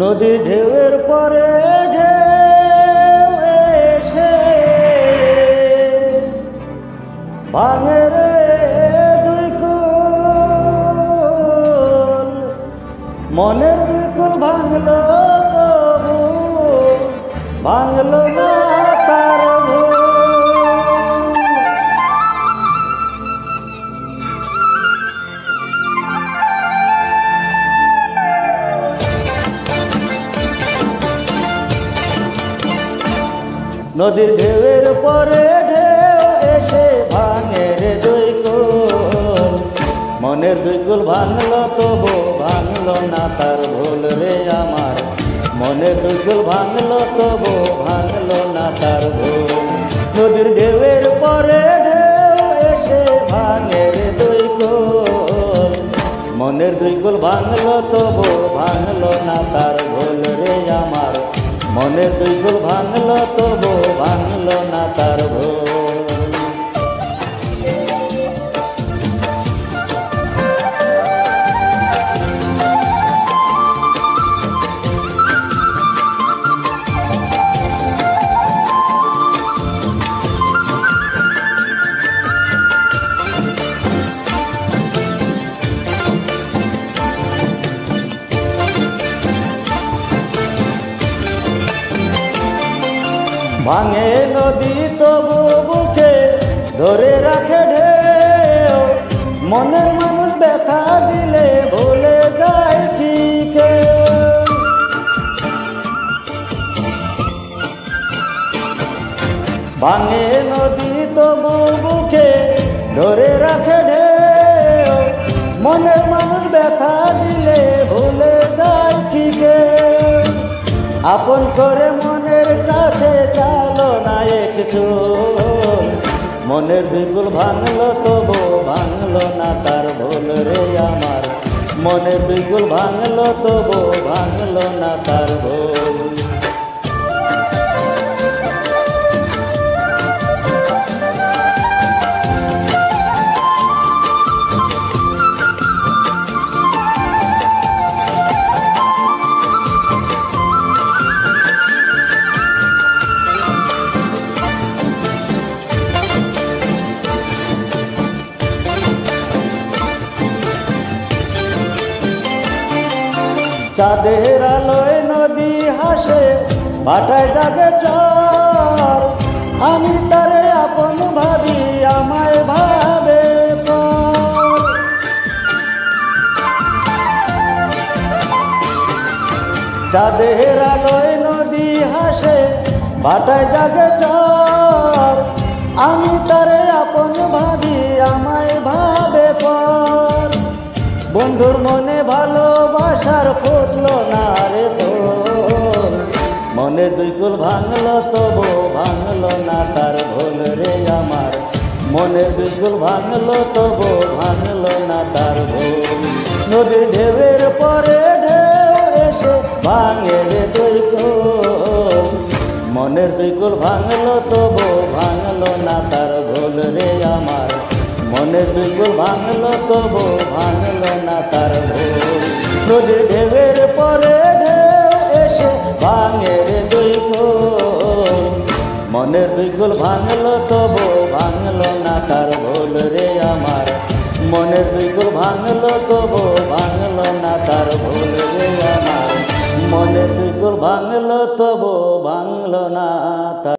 নদীর ঢেউয়ের পরে ঢেউ এসে ভাঙে রে দুই কুল, মনের দুই কুল ভাঙলো তবু ভাঙলো না তার ভুল। নদীর ঢেউয়ের পরে ঢেউ এসে ভাঙে রে দুই কুল, মনের দুই কুল ভাঙলো তবু ভাঙলো না তার ভুল রে আমার, মনের দুই কুল ভাঙলো তবু ভাঙলো না তার ভুল। নদীর ঢেউয়ের পরে ঢেউ এসে ভাঙে রে দুই কুল, মনের দুই কুল ভাঙলো তবু ভাঙলো না তার ভুল রে আমার, মনের দুই কুল ভাঙলো তবু ভাঙলো না তার ভুল। ভাঙে নদী তবু বুকে ধরে রাখে ঢেউ, মনের মানুষ ব্যথা দিলে ভুলে যায় কি কেউ। ভাঙে নদী তবু বুকে ধরে রাখে ঢেউ, মনের মানুষ ব্যথা দিলে ভুলে যায় কি কেউ। আপন করে মনের কাছে চালো না এক চুল, মনের দুই কুল ভাঙলো তবু ভাঙলো না তার ভুল রে আমার, মনের দুই কুল ভাঙলো তবু ভাঙলো না তার ভুল। চাঁদের আলোয় নদী হাসে ভাটায় জাগে চর, আমি তারে আপন ভাবি আমায় ভাবে পর। চাঁদের আলোয় নদী হাসে ভাটায় জাগে চর, আমি তারে আপন ভাবি আমায় ভাবে পর। বন্ধুর মনে ভালোবাসার ফুটলো না রে তোর, মনের দুই কুল ভাঙলো তবু ভাঙলো না তার ভুল রে আমার, মনের দুই কুল ভাঙলো তবু ভাঙলো না তার ভুল। নদীর ঢেউয়ের পরে ঢেউ এসে ভাঙে রে দুই কুল, মনের দুই কুল ভাঙলো তবু ভাঙলো না তার ভুল রে আমার, মনের দুই কুল ভাঙলো তবু ভাঙলো না তার ভুল। নদীর ঢেউয়ের পরে ঢেউ এসে ভাঙে রে দুই কুল, মনের দুই কুল ভাঙলো তবু ভাঙলো না তার ভুল রে আমার, মনের দুই কুল ভাঙলো তবু ভাঙলো না তার ভুল রে আমার, মনের দুই কুল ভাঙলো তবু ভাঙলো না তার।